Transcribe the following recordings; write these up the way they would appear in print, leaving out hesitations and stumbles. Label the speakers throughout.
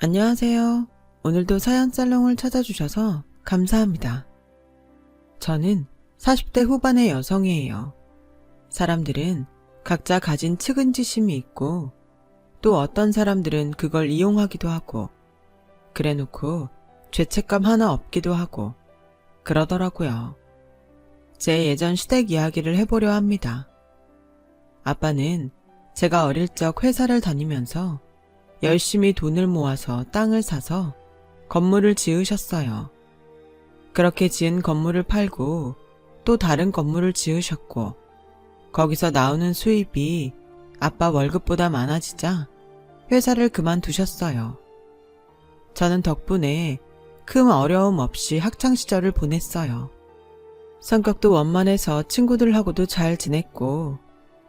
Speaker 1: 안녕하세요. 오늘도 사연살롱을 찾아주셔서 감사합니다. 저는 40대 후반의 여성이에요. 사람들은 각자 가진 측은지심이 있고 또 어떤 사람들은 그걸 이용하기도 하고 그래놓고 죄책감 하나 없기도 하고 그러더라고요. 제 예전 시댁 이야기를 해보려 합니다. 아빠는 제가 어릴 적 회사를 다니면서 열심히 돈을 모아서 땅을 사서 건물을 지으셨어요. 그렇게 지은 건물을 팔고 또 다른 건물을 지으셨고 거기서 나오는 수입이 아빠 월급보다 많아지자 회사를 그만두셨어요. 저는 덕분에 큰 어려움 없이 학창시절을 보냈어요. 성격도 원만해서 친구들하고도 잘 지냈고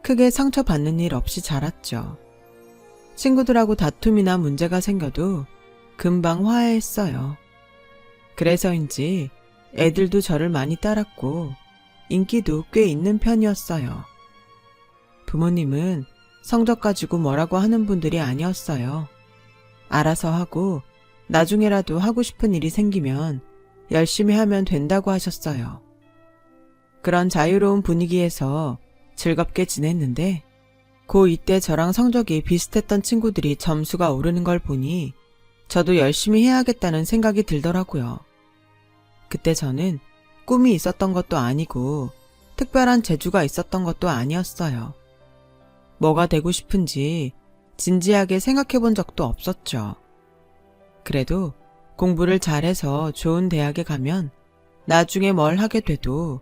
Speaker 1: 크게 상처받는 일 없이 자랐죠. 친구들하고 다툼이나 문제가 생겨도 금방 화해했어요. 그래서인지 애들도 저를 많이 따랐고 인기도 꽤 있는 편이었어요. 부모님은 성적 가지고 뭐라고 하는 분들이 아니었어요. 알아서 하고 나중에라도 하고 싶은 일이 생기면 열심히 하면 된다고 하셨어요. 그런 자유로운 분위기에서 즐겁게 지냈는데 이때 저랑 성적이 비슷했던 친구들이 점수가 오르는 걸 보니 저도 열심히 해야겠다는 생각이 들더라고요. 그때 저는 꿈이 있었던 것도 아니고 특별한 재주가 있었던 것도 아니었어요. 뭐가 되고 싶은지 진지하게 생각해 본 적도 없었죠. 그래도 공부를 잘해서 좋은 대학에 가면 나중에 뭘 하게 돼도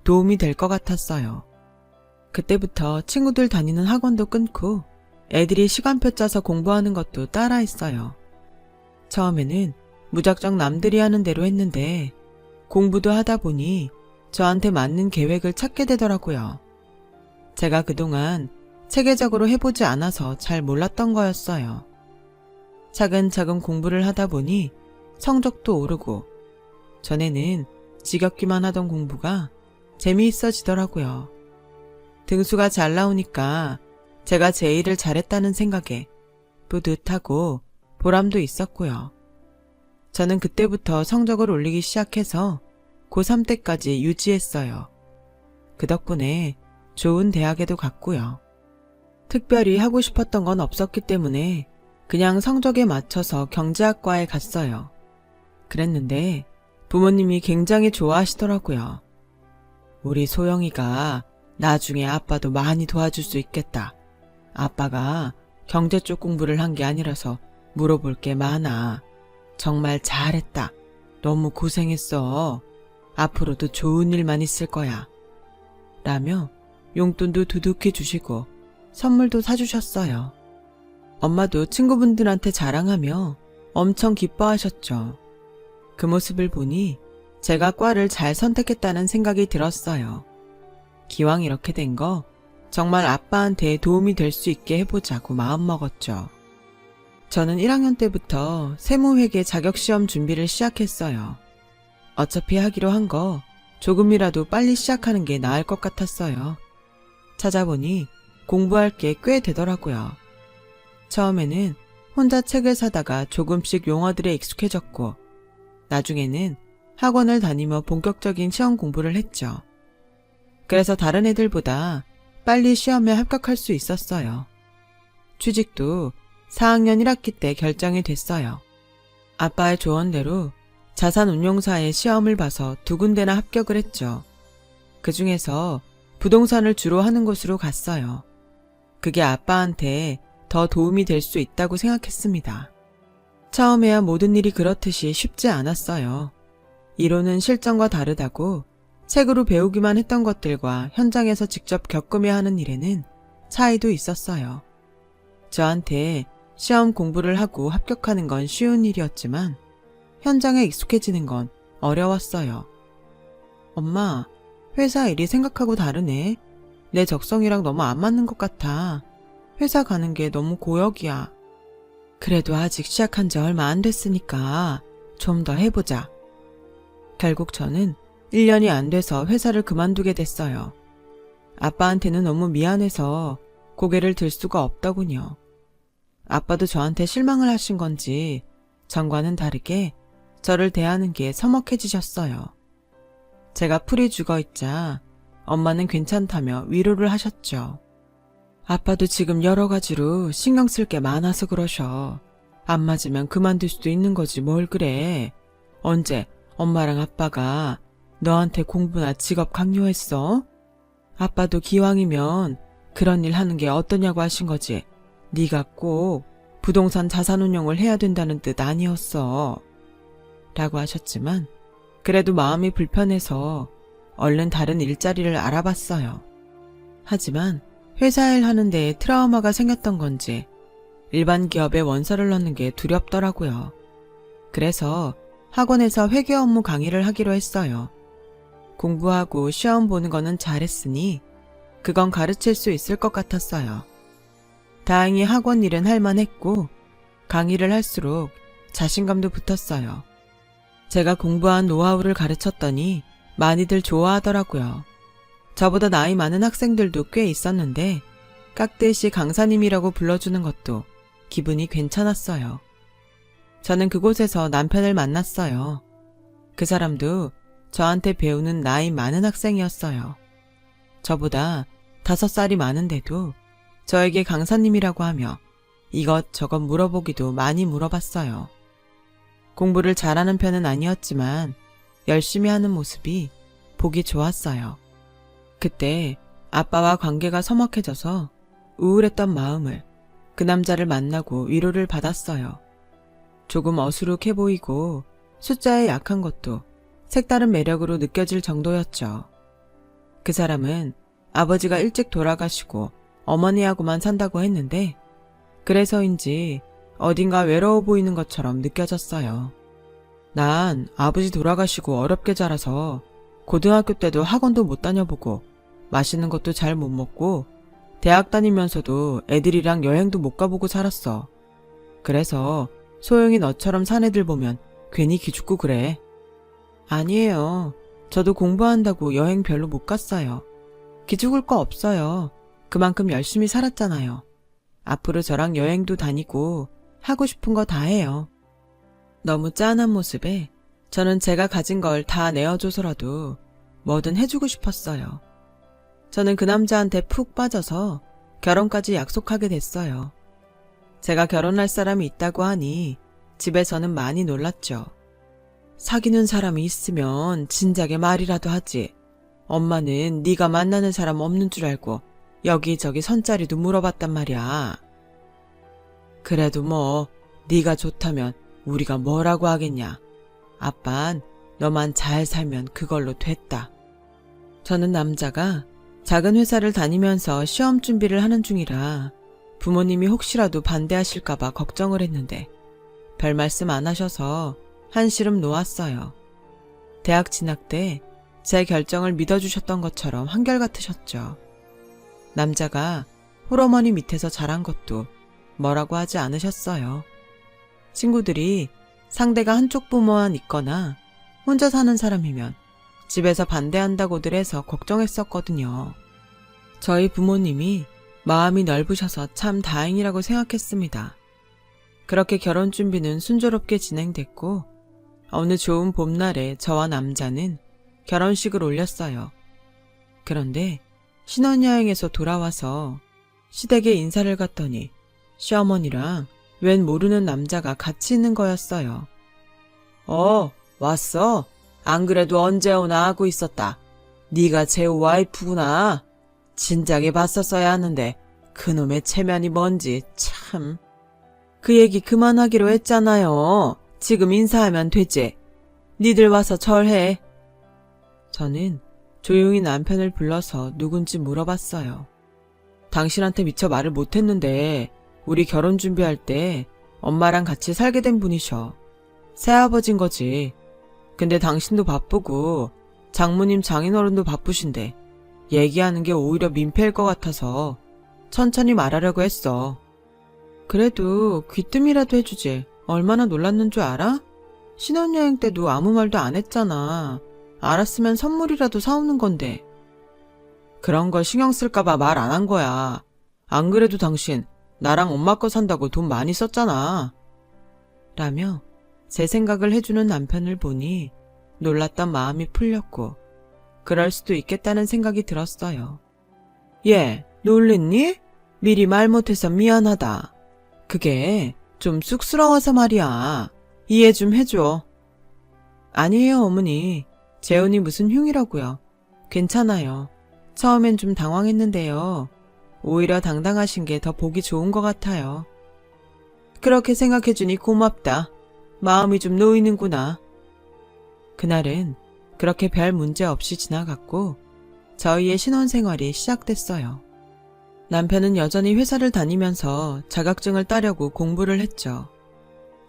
Speaker 1: 도움이 될 것 같았어요. 그때부터 친구들 다니는 학원도 끊고 애들이 시간표 짜서 공부하는 것도 따라했어요. 처음에는 무작정 남들이 하는 대로 했는데 공부도 하다 보니 저한테 맞는 계획을 찾게 되더라고요. 제가 그동안 체계적으로 해보지 않아서 잘 몰랐던 거였어요. 차근차근 공부를 하다 보니 성적도 오르고 전에는 지겹기만 하던 공부가 재미있어지더라고요. 등수가 잘 나오니까 제가 제 일을 잘했다는 생각에 뿌듯하고 보람도 있었고요. 저는 그때부터 성적을 올리기 시작해서 고3 때까지 유지했어요. 그 덕분에 좋은 대학에도 갔고요. 특별히 하고 싶었던 건 없었기 때문에 그냥 성적에 맞춰서 경제학과에 갔어요. 그랬는데 부모님이 굉장히 좋아하시더라고요. 우리 소영이가 나중에 아빠도 많이 도와줄 수 있겠다. 아빠가 경제 쪽 공부를 한 게 아니라서 물어볼 게 많아. 정말 잘했다. 너무 고생했어. 앞으로도 좋은 일만 있을 거야. 라며 용돈도 두둑히 주시고 선물도 사주셨어요. 엄마도 친구분들한테 자랑하며 엄청 기뻐하셨죠. 그 모습을 보니 제가 과를 잘 선택했다는 생각이 들었어요. 기왕 이렇게 된 거 정말 아빠한테 도움이 될 수 있게 해보자고 마음먹었죠. 저는 1학년 때부터 세무회계 자격시험 준비를 시작했어요. 어차피 하기로 한 거 조금이라도 빨리 시작하는 게 나을 것 같았어요. 찾아보니 공부할 게 꽤 되더라고요. 처음에는 혼자 책을 사다가 조금씩 용어들에 익숙해졌고 나중에는 학원을 다니며 본격적인 시험 공부를 했죠. 그래서 다른 애들보다 빨리 시험에 합격할 수 있었어요. 취직도 4학년 1학기 때 결정이 됐어요. 아빠의 조언대로 자산운용사의 시험을 봐서 2군데나 합격을 했죠. 그 중에서 부동산을 주로 하는 곳으로 갔어요. 그게 아빠한테 더 도움이 될 수 있다고 생각했습니다. 처음에야 모든 일이 그렇듯이 쉽지 않았어요. 이론은 실전과 다르다고 책으로 배우기만 했던 것들과 현장에서 직접 겪으며 하는 일에는 차이도 있었어요. 저한테 시험 공부를 하고 합격하는 건 쉬운 일이었지만 현장에 익숙해지는 건 어려웠어요. 엄마, 회사 일이 생각하고 다르네. 내 적성이랑 너무 안 맞는 것 같아. 회사 가는 게 너무 고역이야. 그래도 아직 시작한 지 얼마 안 됐으니까 좀 더 해보자. 결국 저는 1년이 안 돼서 회사를 그만두게 됐어요. 아빠한테는 너무 미안해서 고개를 들 수가 없더군요. 아빠도 저한테 실망을 하신 건지 전과는 다르게 저를 대하는 게 서먹해지셨어요. 제가 풀이 죽어있자 엄마는 괜찮다며 위로를 하셨죠. 아빠도 지금 여러 가지로 신경 쓸 게 많아서 그러셔. 안 맞으면 그만둘 수도 있는 거지 뭘 그래. 언제 엄마랑 아빠가 너한테 공부나 직업 강요했어? 아빠도 기왕이면 그런 일 하는 게 어떠냐고 하신 거지. 네가 꼭 부동산 자산운용을 해야 된다는 뜻 아니었어. 라고 하셨지만 그래도 마음이 불편해서 얼른 다른 일자리를 알아봤어요. 하지만 회사 일 하는 데에 트라우마가 생겼던 건지 일반 기업에 원서를 넣는 게 두렵더라고요. 그래서 학원에서 회계 업무 강의를 하기로 했어요. 공부하고 시험 보는 거는 잘했으니 그건 가르칠 수 있을 것 같았어요. 다행히 학원 일은 할만했고 강의를 할수록 자신감도 붙었어요. 제가 공부한 노하우를 가르쳤더니 많이들 좋아하더라고요. 저보다 나이 많은 학생들도 꽤 있었는데 깍듯이 강사님이라고 불러주는 것도 기분이 괜찮았어요. 저는 그곳에서 남편을 만났어요. 그 사람도 저한테 배우는 나이 많은 학생이었어요. 저보다 5살이 많은데도 저에게 강사님이라고 하며 이것저것 물어보기도 많이 물어봤어요. 공부를 잘하는 편은 아니었지만 열심히 하는 모습이 보기 좋았어요. 그때 아빠와 관계가 서먹해져서 우울했던 마음을 그 남자를 만나고 위로를 받았어요. 조금 어수룩해 보이고 숫자에 약한 것도 색다른 매력으로 느껴질 정도였죠. 그 사람은 아버지가 일찍 돌아가시고 어머니하고만 산다고 했는데 그래서인지 어딘가 외로워 보이는 것처럼 느껴졌어요. 난 아버지 돌아가시고 어렵게 자라서 고등학교 때도 학원도 못 다녀보고 맛있는 것도 잘 못 먹고 대학 다니면서도 애들이랑 여행도 못 가보고 살았어. 그래서 소영이 너처럼 산 애들 보면 괜히 기죽고 그래. 아니에요. 저도 공부한다고 여행 별로 못 갔어요. 기죽을 거 없어요. 그만큼 열심히 살았잖아요. 앞으로 저랑 여행도 다니고 하고 싶은 거 다 해요. 너무 짠한 모습에 저는 제가 가진 걸 다 내어줘서라도 뭐든 해주고 싶었어요. 저는 그 남자한테 푹 빠져서 결혼까지 약속하게 됐어요. 제가 결혼할 사람이 있다고 하니 집에서는 많이 놀랐죠. 사귀는 사람이 있으면 진작에 말이라도 하지. 엄마는 네가 만나는 사람 없는 줄 알고 여기저기 선자리도 물어봤단 말이야. 그래도 뭐 네가 좋다면 우리가 뭐라고 하겠냐. 아빤 너만 잘 살면 그걸로 됐다. 저는 남자가 작은 회사를 다니면서 시험 준비를 하는 중이라 부모님이 혹시라도 반대하실까봐 걱정을 했는데 별 말씀 안 하셔서 한시름 놓았어요. 대학 진학 때 제 결정을 믿어주셨던 것처럼 한결같으셨죠. 남자가 홀어머니 밑에서 자란 것도 뭐라고 하지 않으셨어요. 친구들이 상대가 한쪽 부모만 있거나 혼자 사는 사람이면 집에서 반대한다고들 해서 걱정했었거든요. 저희 부모님이 마음이 넓으셔서 참 다행이라고 생각했습니다. 그렇게 결혼 준비는 순조롭게 진행됐고 어느 좋은 봄날에 저와 남자는 결혼식을 올렸어요. 그런데 신혼여행에서 돌아와서 시댁에 인사를 갔더니 시어머니랑 웬 모르는 남자가 같이 있는 거였어요. 왔어? 안 그래도 언제 오나 하고 있었다. 네가 제 와이프구나. 진작에 봤었어야 하는데 그놈의 체면이 뭔지 참. 그 얘기 그만하기로 했잖아요. 지금 인사하면 되지. 니들 와서 절해. 저는 조용히 남편을 불러서 누군지 물어봤어요. 당신한테 미처 말을 못했는데 우리 결혼 준비할 때 엄마랑 같이 살게 된 분이셔. 새아버진 거지. 근데 당신도 바쁘고 장모님 장인어른도 바쁘신데 얘기하는 게 오히려 민폐일 것 같아서 천천히 말하려고 했어. 그래도 귀뜸이라도 해주지. 얼마나 놀랐는 줄 알아? 신혼여행 때도 아무 말도 안 했잖아. 알았으면 선물이라도 사오는 건데. 그런 걸 신경 쓸까봐 말 안 한 거야. 안 그래도 당신 나랑 엄마 거 산다고 돈 많이 썼잖아. 라며 제 생각을 해주는 남편을 보니 놀랐던 마음이 풀렸고 그럴 수도 있겠다는 생각이 들었어요. 얘, 놀랬니? 미리 말 못해서 미안하다. 그게 좀 쑥스러워서 말이야. 이해 좀 해줘. 아니에요, 어머니. 재혼이 무슨 흉이라고요. 괜찮아요. 처음엔 좀 당황했는데요. 오히려 당당하신 게 더 보기 좋은 것 같아요. 그렇게 생각해주니 고맙다. 마음이 좀 놓이는구나. 그날은 그렇게 별 문제 없이 지나갔고 저희의 신혼생활이 시작됐어요. 남편은 여전히 회사를 다니면서 자격증을 따려고 공부를 했죠.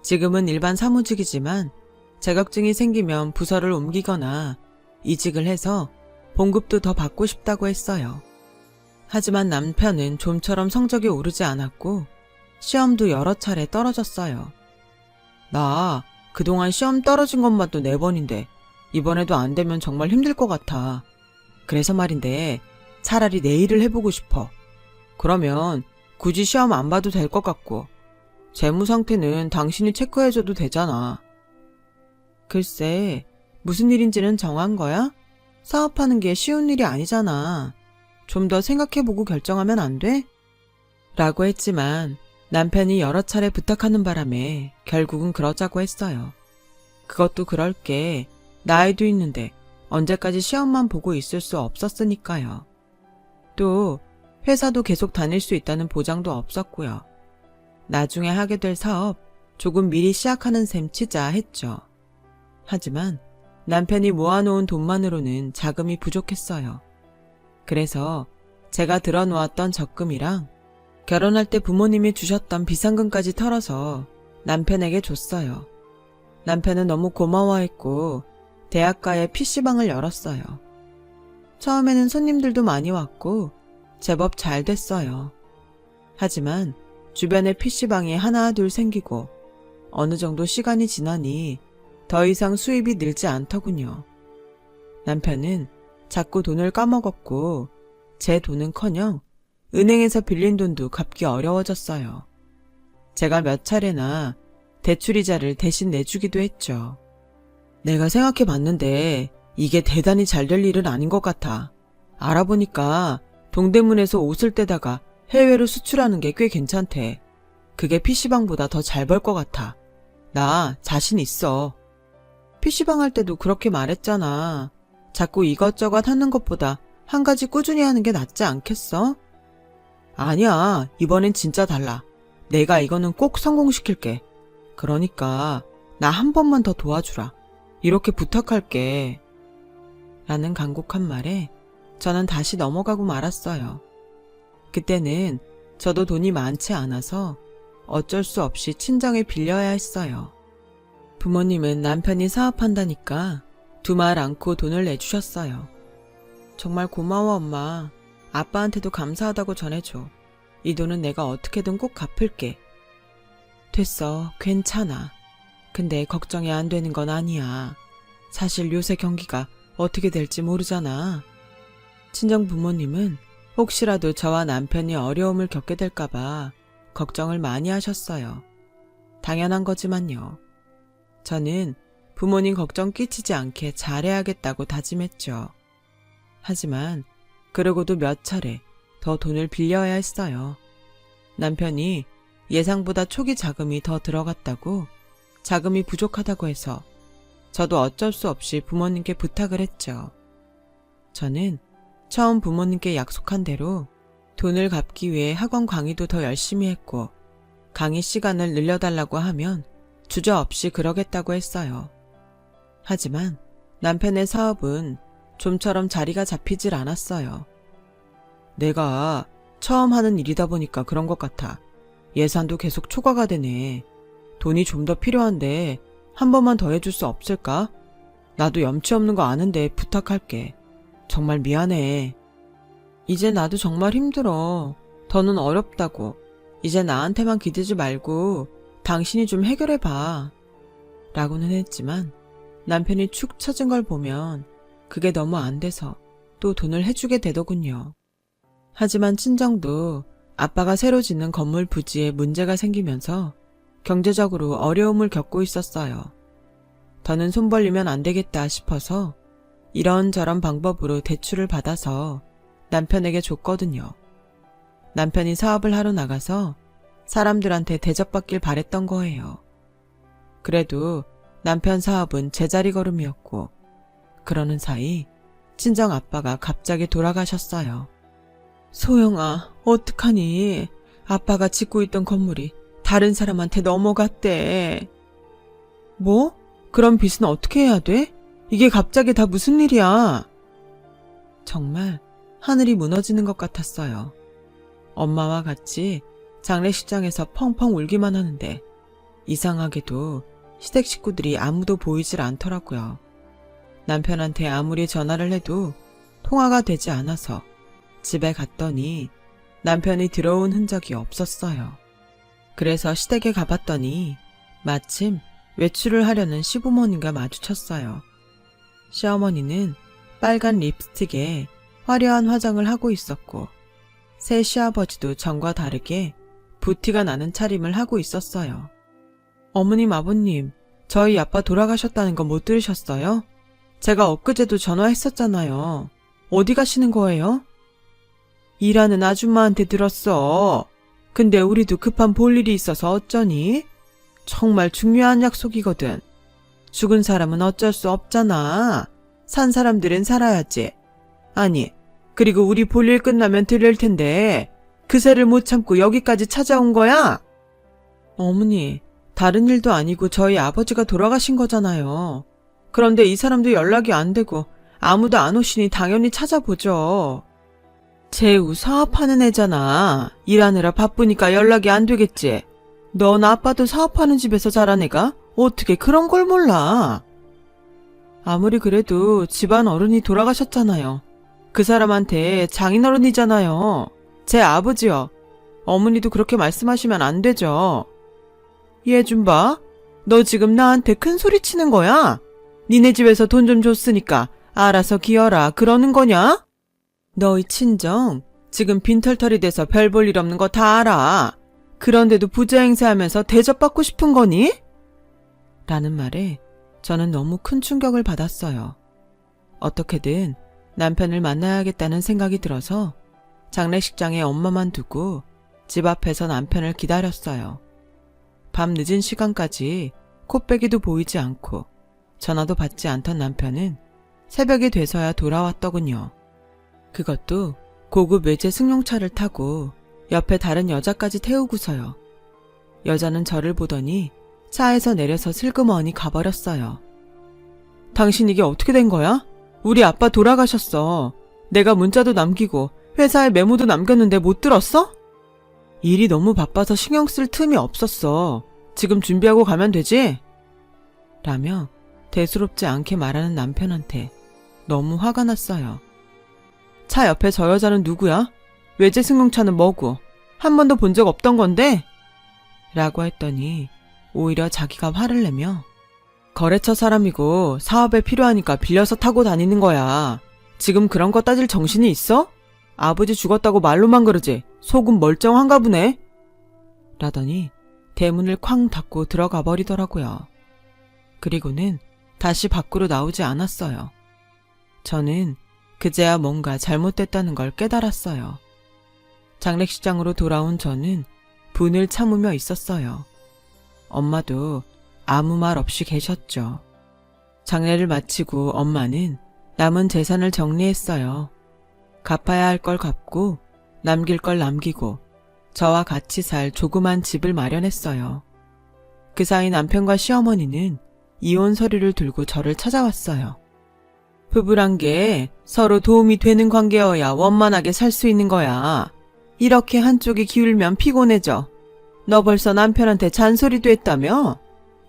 Speaker 1: 지금은 일반 사무직이지만 자격증이 생기면 부서를 옮기거나 이직을 해서 봉급도 더 받고 싶다고 했어요. 하지만 남편은 좀처럼 성적이 오르지 않았고 시험도 여러 차례 떨어졌어요. 나 그동안 시험 떨어진 것만도 4번인데 이번에도 안 되면 정말 힘들 것 같아. 그래서 말인데 차라리 내 일을 해보고 싶어. 그러면 굳이 시험 안 봐도 될 것 같고 재무 상태는 당신이 체크해줘도 되잖아. 글쎄, 무슨 일인지는 정한 거야? 사업하는 게 쉬운 일이 아니잖아. 좀 더 생각해보고 결정하면 안 돼? 라고 했지만 남편이 여러 차례 부탁하는 바람에 결국은 그러자고 했어요. 그것도 그럴 게 나이도 있는데 언제까지 시험만 보고 있을 수 없었으니까요. 또 회사도 계속 다닐 수 있다는 보장도 없었고요. 나중에 하게 될 사업 조금 미리 시작하는 셈 치자 했죠. 하지만 남편이 모아놓은 돈만으로는 자금이 부족했어요. 그래서 제가 들어놓았던 적금이랑 결혼할 때 부모님이 주셨던 비상금까지 털어서 남편에게 줬어요. 남편은 너무 고마워했고 대학가에 PC방을 열었어요. 처음에는 손님들도 많이 왔고 제법 잘 됐어요. 하지만 주변에 PC방이 하나 둘 생기고 어느 정도 시간이 지나니 더 이상 수입이 늘지 않더군요. 남편은 자꾸 돈을 까먹었고 제 돈은커녕 은행에서 빌린 돈도 갚기 어려워졌어요. 제가 몇 차례나 대출이자를 대신 내주기도 했죠. 내가 생각해봤는데 이게 대단히 잘 될 일은 아닌 것 같아. 알아보니까 동대문에서 옷을 떼다가 해외로 수출하는 게 꽤 괜찮대. 그게 PC방보다 더 잘 벌 것 같아. 나 자신 있어. PC방 할 때도 그렇게 말했잖아. 자꾸 이것저것 하는 것보다 한 가지 꾸준히 하는 게 낫지 않겠어? 아니야, 이번엔 진짜 달라. 내가 이거는 꼭 성공시킬게. 그러니까 나 한 번만 더 도와주라. 이렇게 부탁할게. 라는 간곡한 말에 저는 다시 넘어가고 말았어요. 그때는 저도 돈이 많지 않아서 어쩔 수 없이 친정에 빌려야 했어요. 부모님은 남편이 사업한다니까 두말 않고 돈을 내주셨어요. 정말 고마워, 엄마. 아빠한테도 감사하다고 전해줘. 이 돈은 내가 어떻게든 꼭 갚을게. 됐어, 괜찮아. 근데 걱정이 안 되는 건 아니야. 사실 요새 경기가 어떻게 될지 모르잖아. 친정 부모님은 혹시라도 저와 남편이 어려움을 겪게 될까봐 걱정을 많이 하셨어요. 당연한 거지만요. 저는 부모님 걱정 끼치지 않게 잘해야겠다고 다짐했죠. 하지만 그러고도 몇 차례 더 돈을 빌려야 했어요. 남편이 예상보다 초기 자금이 더 들어갔다고 자금이 부족하다고 해서 저도 어쩔 수 없이 부모님께 부탁을 했죠. 저는 처음 부모님께 약속한 대로 돈을 갚기 위해 학원 강의도 더 열심히 했고 강의 시간을 늘려달라고 하면 주저없이 그러겠다고 했어요. 하지만 남편의 사업은 좀처럼 자리가 잡히질 않았어요. 내가 처음 하는 일이다 보니까 그런 것 같아. 예산도 계속 초과가 되네. 돈이 좀 더 필요한데 한 번만 더 해줄 수 없을까? 나도 염치 없는 거 아는데 부탁할게. 정말 미안해. 이제 나도 정말 힘들어. 더는 어렵다고. 이제 나한테만 기대지 말고 당신이 좀 해결해봐. 라고는 했지만 남편이 축 처진 걸 보면 그게 너무 안 돼서 또 돈을 해주게 되더군요. 하지만 친정도 아빠가 새로 짓는 건물 부지에 문제가 생기면서 경제적으로 어려움을 겪고 있었어요. 더는 손 벌리면 안 되겠다 싶어서 이런저런 방법으로 대출을 받아서 남편에게 줬거든요. 남편이 사업을 하러 나가서 사람들한테 대접받길 바랬던 거예요. 그래도 남편 사업은 제자리 걸음이었고, 그러는 사이 친정 아빠가 갑자기 돌아가셨어요. 소영아, 어떡하니? 아빠가 짓고 있던 건물이 다른 사람한테 넘어갔대. 뭐? 그럼 빚은 어떻게 해야 돼? 이게 갑자기 다 무슨 일이야? 정말 하늘이 무너지는 것 같았어요. 엄마와 같이 장례식장에서 펑펑 울기만 하는데 이상하게도 시댁 식구들이 아무도 보이질 않더라고요. 남편한테 아무리 전화를 해도 통화가 되지 않아서 집에 갔더니 남편이 들어온 흔적이 없었어요. 그래서 시댁에 가봤더니 마침 외출을 하려는 시부모님과 마주쳤어요. 시어머니는 빨간 립스틱에 화려한 화장을 하고 있었고, 새 시아버지도 전과 다르게 부티가 나는 차림을 하고 있었어요. 어머님, 아버님, 저희 아빠 돌아가셨다는 거 못 들으셨어요? 제가 엊그제도 전화했었잖아요. 어디 가시는 거예요? 일하는 아줌마한테 들었어. 근데 우리도 급한 볼 일이 있어서 어쩌니? 정말 중요한 약속이거든. 죽은 사람은 어쩔 수 없잖아. 산 사람들은 살아야지. 아니, 그리고 우리 볼일 끝나면 들릴 텐데 그새를 못 참고 여기까지 찾아온 거야? 어머니, 다른 일도 아니고 저희 아버지가 돌아가신 거잖아요. 그런데 이 사람도 연락이 안 되고 아무도 안 오시니 당연히 찾아보죠. 재우 사업하는 애잖아. 일하느라 바쁘니까 연락이 안 되겠지. 넌 아빠도 사업하는 집에서 자란 애가 어떻게 그런 걸 몰라? 아무리 그래도 집안 어른이 돌아가셨잖아요. 그 사람한테 장인어른이잖아요. 제 아버지요. 어머니도 그렇게 말씀하시면 안 되죠. 얘 좀 봐. 너 지금 나한테 큰 소리 치는 거야? 니네 집에서 돈 좀 줬으니까 알아서 기어라 그러는 거냐? 너희 친정 지금 빈털털이 돼서 별 볼 일 없는 거 다 알아. 그런데도 부자 행세하면서 대접받고 싶은 거니? 라는 말에 저는 너무 큰 충격을 받았어요. 어떻게든 남편을 만나야겠다는 생각이 들어서 장례식장에 엄마만 두고 집 앞에서 남편을 기다렸어요. 밤 늦은 시간까지 코빼기도 보이지 않고 전화도 받지 않던 남편은 새벽이 돼서야 돌아왔더군요. 그것도 고급 외제 승용차를 타고 옆에 다른 여자까지 태우고서요. 여자는 저를 보더니 차에서 내려서 슬그머니 가버렸어요. 당신 이게 어떻게 된 거야? 우리 아빠 돌아가셨어. 내가 문자도 남기고 회사에 메모도 남겼는데 못 들었어? 일이 너무 바빠서 신경 쓸 틈이 없었어. 지금 준비하고 가면 되지? 라며 대수롭지 않게 말하는 남편한테 너무 화가 났어요. 차 옆에 저 여자는 누구야? 외제 승용차는 뭐고? 한 번도 본 적 없던 건데? 라고 했더니 오히려 자기가 화를 내며 거래처 사람이고 사업에 필요하니까 빌려서 타고 다니는 거야. 지금 그런 거 따질 정신이 있어? 아버지 죽었다고 말로만 그러지 속은 멀쩡한가 보네. 라더니 대문을 쾅 닫고 들어가 버리더라고요. 그리고는 다시 밖으로 나오지 않았어요. 저는 그제야 뭔가 잘못됐다는 걸 깨달았어요. 장례식장으로 돌아온 저는 분을 참으며 있었어요. 엄마도 아무 말 없이 계셨죠. 장례를 마치고 엄마는 남은 재산을 정리했어요. 갚아야 할 걸 갚고 남길 걸 남기고 저와 같이 살 조그만 집을 마련했어요. 그 사이 남편과 시어머니는 이혼 서류를 들고 저를 찾아왔어요. 부부란 게 서로 도움이 되는 관계여야 원만하게 살 수 있는 거야. 이렇게 한쪽이 기울면 피곤해져. 너 벌써 남편한테 잔소리도 했다며?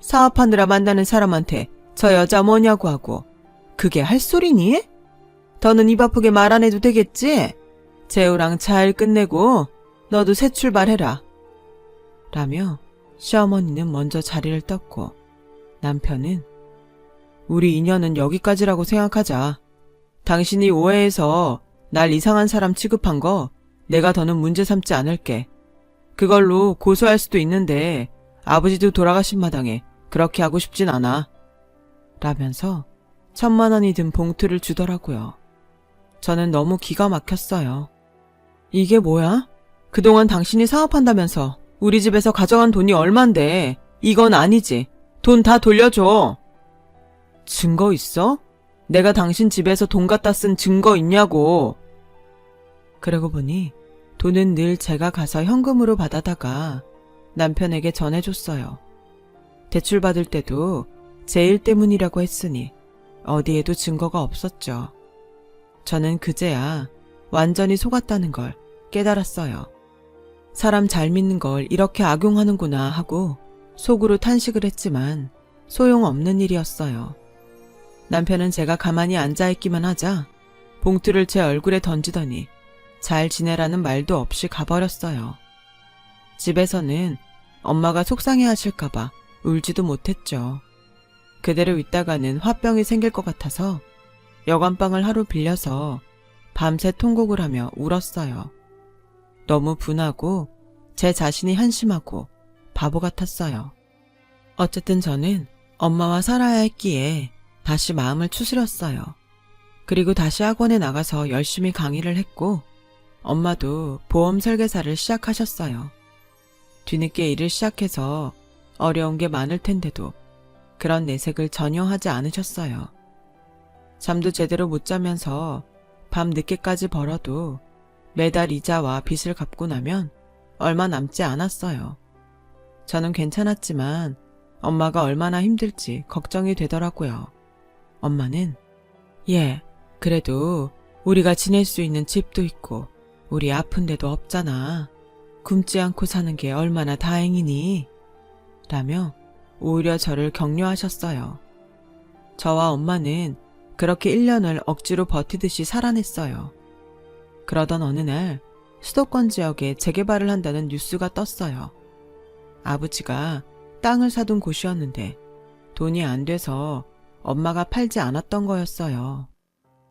Speaker 1: 사업하느라 만나는 사람한테 저 여자 뭐냐고 하고 그게 할 소리니? 더는 입 아프게 말 안 해도 되겠지? 재우랑 잘 끝내고 너도 새 출발해라. 라며 시어머니는 먼저 자리를 떴고 남편은 우리 인연은 여기까지라고 생각하자. 당신이 오해해서 날 이상한 사람 취급한 거 내가 더는 문제 삼지 않을게. 그걸로 고소할 수도 있는데 아버지도 돌아가신 마당에 그렇게 하고 싶진 않아. 라면서 1,000만 원이 든 봉투를 주더라고요. 저는 너무 기가 막혔어요. 이게 뭐야? 그동안 당신이 사업한다면서 우리 집에서 가져간 돈이 얼만데 이건 아니지. 돈 다 돌려줘. 증거 있어? 내가 당신 집에서 돈 갖다 쓴 증거 있냐고. 그러고 보니 돈은 늘 제가 가서 현금으로 받아다가 남편에게 전해줬어요. 대출받을 때도 제 일 때문이라고 했으니 어디에도 증거가 없었죠. 저는 그제야 완전히 속았다는 걸 깨달았어요. 사람 잘 믿는 걸 이렇게 악용하는구나 하고 속으로 탄식을 했지만 소용없는 일이었어요. 남편은 제가 가만히 앉아있기만 하자 봉투를 제 얼굴에 던지더니 잘 지내라는 말도 없이 가버렸어요. 집에서는 엄마가 속상해 하실까봐 울지도 못했죠. 그대로 있다가는 화병이 생길 것 같아서 여관방을 하루 빌려서 밤새 통곡을 하며 울었어요. 너무 분하고 제 자신이 한심하고 바보 같았어요. 어쨌든 저는 엄마와 살아야 했기에 다시 마음을 추스렸어요. 그리고 다시 학원에 나가서 열심히 강의를 했고 엄마도 보험 설계사를 시작하셨어요. 뒤늦게 일을 시작해서 어려운 게 많을 텐데도 그런 내색을 전혀 하지 않으셨어요. 잠도 제대로 못 자면서 밤 늦게까지 벌어도 매달 이자와 빚을 갚고 나면 얼마 남지 않았어요. 저는 괜찮았지만 엄마가 얼마나 힘들지 걱정이 되더라고요. 엄마는 그래도 우리가 지낼 수 있는 집도 있고 우리 아픈 데도 없잖아. 굶지 않고 사는 게 얼마나 다행이니? 라며 오히려 저를 격려하셨어요. 저와 엄마는 그렇게 1년을 억지로 버티듯이 살아냈어요. 그러던 어느 날 수도권 지역에 재개발을 한다는 뉴스가 떴어요. 아버지가 땅을 사둔 곳이었는데 돈이 안 돼서 엄마가 팔지 않았던 거였어요.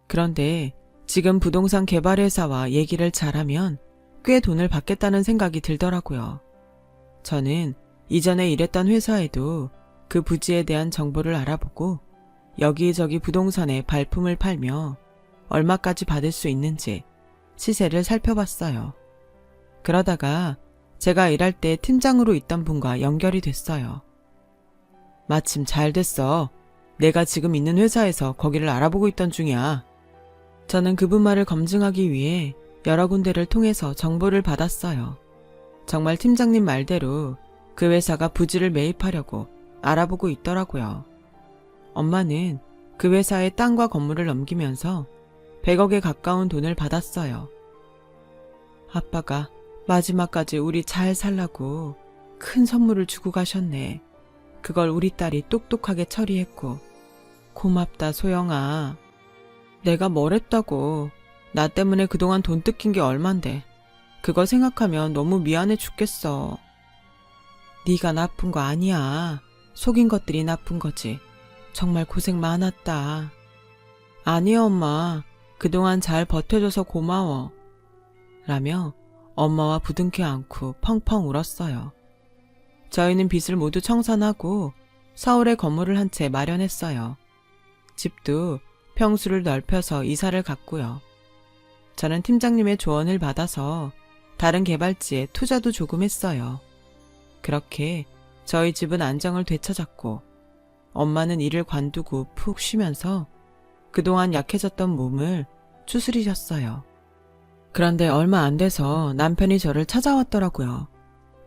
Speaker 1: 그런데 지금 부동산 개발회사와 얘기를 잘하면 꽤 돈을 받겠다는 생각이 들더라고요. 저는 이전에 일했던 회사에도 그 부지에 대한 정보를 알아보고 여기저기 부동산에 발품을 팔며 얼마까지 받을 수 있는지 시세를 살펴봤어요. 그러다가 제가 일할 때 팀장으로 있던 분과 연결이 됐어요. 마침 잘 됐어. 내가 지금 있는 회사에서 거기를 알아보고 있던 중이야. 저는 그분 말을 검증하기 위해 여러 군데를 통해서 정보를 받았어요. 정말 팀장님 말대로 그 회사가 부지를 매입하려고 알아보고 있더라고요. 엄마는 그 회사에 땅과 건물을 넘기면서 100억에 가까운 돈을 받았어요. 아빠가 마지막까지 우리 잘 살라고 큰 선물을 주고 가셨네. 그걸 우리 딸이 똑똑하게 처리했고. 고맙다, 소영아. 내가 뭘 했다고. 나 때문에 그동안 돈 뜯긴 게 얼만데. 그거 생각하면 너무 미안해 죽겠어. 네가 나쁜 거 아니야. 속인 것들이 나쁜 거지. 정말 고생 많았다. 아니야, 엄마. 그동안 잘 버텨줘서 고마워. 라며 엄마와 부둥켜 안고 펑펑 울었어요. 저희는 빚을 모두 청산하고 서울에 건물을 한 채 마련했어요. 집도 평수를 넓혀서 이사를 갔고요. 저는 팀장님의 조언을 받아서 다른 개발지에 투자도 조금 했어요. 그렇게 저희 집은 안정을 되찾았고 엄마는 일을 관두고 푹 쉬면서 그동안 약해졌던 몸을 추스리셨어요. 그런데 얼마 안 돼서 남편이 저를 찾아왔더라고요.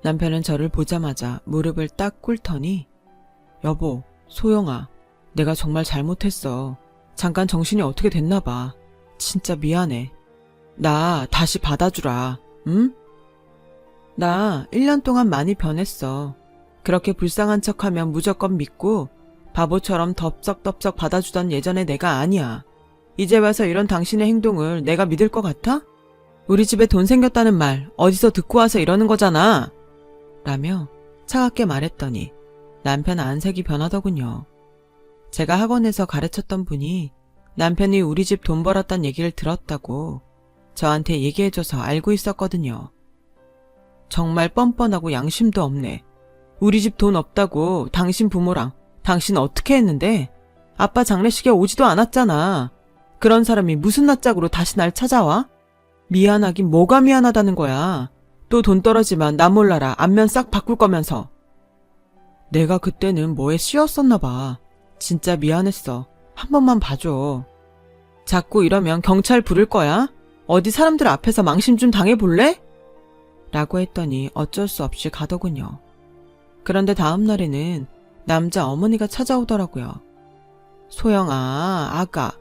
Speaker 1: 남편은 저를 보자마자 무릎을 딱 꿇더니 여보, 소영아, 내가 정말 잘못했어. 잠깐 정신이 어떻게 됐나 봐. 진짜 미안해. 나 다시 받아주라. 응? 나 1년 동안 많이 변했어. 그렇게 불쌍한 척하면 무조건 믿고 바보처럼 덥석덥석 받아주던 예전의 내가 아니야. 이제 와서 이런 당신의 행동을 내가 믿을 것 같아? 우리 집에 돈 생겼다는 말 어디서 듣고 와서 이러는 거잖아. 라며 차갑게 말했더니 남편 안색이 변하더군요. 제가 학원에서 가르쳤던 분이 남편이 우리 집 돈 벌었단 얘기를 들었다고 저한테 얘기해줘서 알고 있었거든요. 정말 뻔뻔하고 양심도 없네. 우리 집 돈 없다고 당신 부모랑 당신 어떻게 했는데? 아빠 장례식에 오지도 않았잖아. 그런 사람이 무슨 낯짝으로 다시 날 찾아와? 미안하긴 뭐가 미안하다는 거야. 또 돈 떨어지면 나 몰라라 안면 싹 바꿀 거면서. 내가 그때는 뭐에 씌었었나 봐. 진짜 미안했어. 한 번만 봐줘. 자꾸 이러면 경찰 부를 거야? 어디 사람들 앞에서 망신 좀 당해볼래? 라고 했더니 어쩔 수 없이 가더군요. 그런데 다음 날에는 남자 어머니가 찾아오더라고요. 소영아, 아가,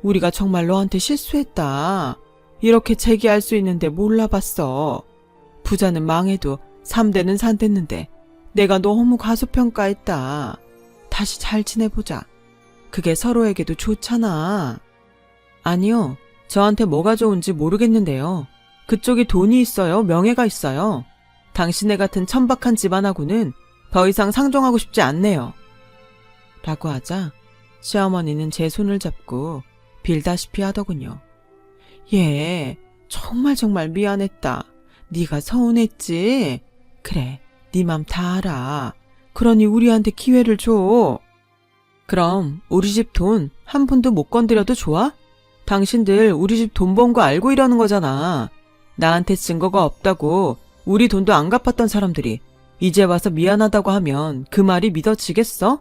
Speaker 1: 우리가 정말 너한테 실수했다. 이렇게 제기할 수 있는데 몰라봤어. 부자는 망해도 3대는 산댔는데 내가 너무 과소평가했다. 다시 잘 지내보자. 그게 서로에게도 좋잖아. 아니요, 저한테 뭐가 좋은지 모르겠는데요. 그쪽이 돈이 있어요, 명예가 있어요. 당신네 같은 천박한 집안하고는 더 이상 상종하고 싶지 않네요. 라고 하자 시어머니는 제 손을 잡고 빌다시피 하더군요. 예, 정말 미안했다. 네가 서운했지? 그래, 네 맘 다 알아. 그러니 우리한테 기회를 줘. 그럼 우리 집 돈 한 푼도 못 건드려도 좋아? 당신들 우리 집 돈 번 거 알고 이러는 거잖아. 나한테 증거가 없다고 우리 돈도 안 갚았던 사람들이 이제 와서 미안하다고 하면 그 말이 믿어지겠어?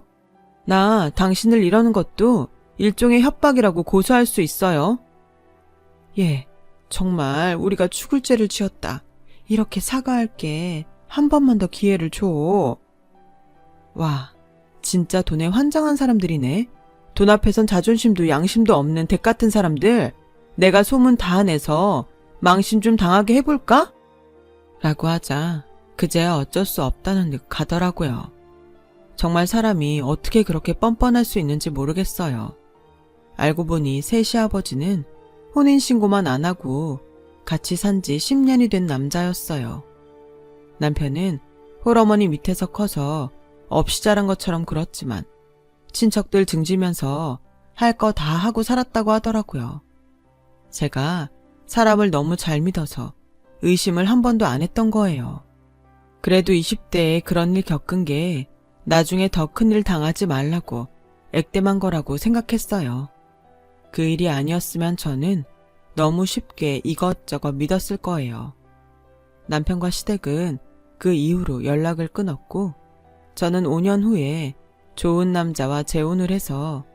Speaker 1: 나 당신을 이러는 것도 일종의 협박이라고 고소할 수 있어요. 예, 정말 우리가 죽을 죄를 지었다. 이렇게 사과할게. 한 번만 더 기회를 줘. 와, 진짜 돈에 환장한 사람들이네. 돈 앞에선 자존심도 양심도 없는 댁 같은 사람들. 내가 소문 다 내서 망신 좀 당하게 해볼까? 라고 하자 그제야 어쩔 수 없다는 듯 가더라고요. 정말 사람이 어떻게 그렇게 뻔뻔할 수 있는지 모르겠어요. 알고 보니 새 시아버지는 혼인신고만 안 하고 같이 산 지 10년이 된 남자였어요. 남편은 홀어머니 밑에서 커서 없이 자란 것처럼 굴었지만 친척들 등지면서 할 거 다 하고 살았다고 하더라고요. 제가 사람을 너무 잘 믿어서 의심을 한 번도 안 했던 거예요. 그래도 20대에 그런 일 겪은 게 나중에 더 큰 일 당하지 말라고 액땜한 거라고 생각했어요. 그 일이 아니었으면 저는 너무 쉽게 이것저것 믿었을 거예요. 남편과 시댁은 그 이후로 연락을 끊었고 저는 5년 후에 좋은 남자와 재혼을 해서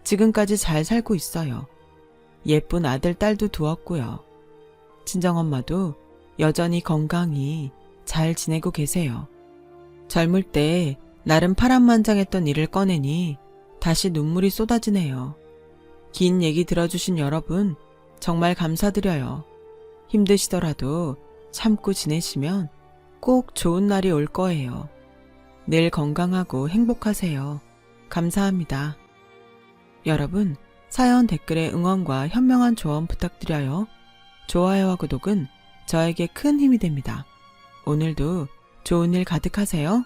Speaker 1: 지금까지 잘 살고 있어요. 예쁜 아들, 딸도 두었고요. 친정엄마도 여전히 건강히 잘 지내고 계세요. 젊을 때 나름 파란만장했던 일을 꺼내니 다시 눈물이 쏟아지네요. 긴 얘기 들어주신 여러분 정말 감사드려요. 힘드시더라도 참고 지내시면 꼭 좋은 날이 올 거예요. 늘 건강하고 행복하세요. 감사합니다. 여러분, 사연 댓글에 응원과 현명한 조언 부탁드려요. 좋아요와 구독은 저에게 큰 힘이 됩니다. 오늘도 좋은 일 가득하세요.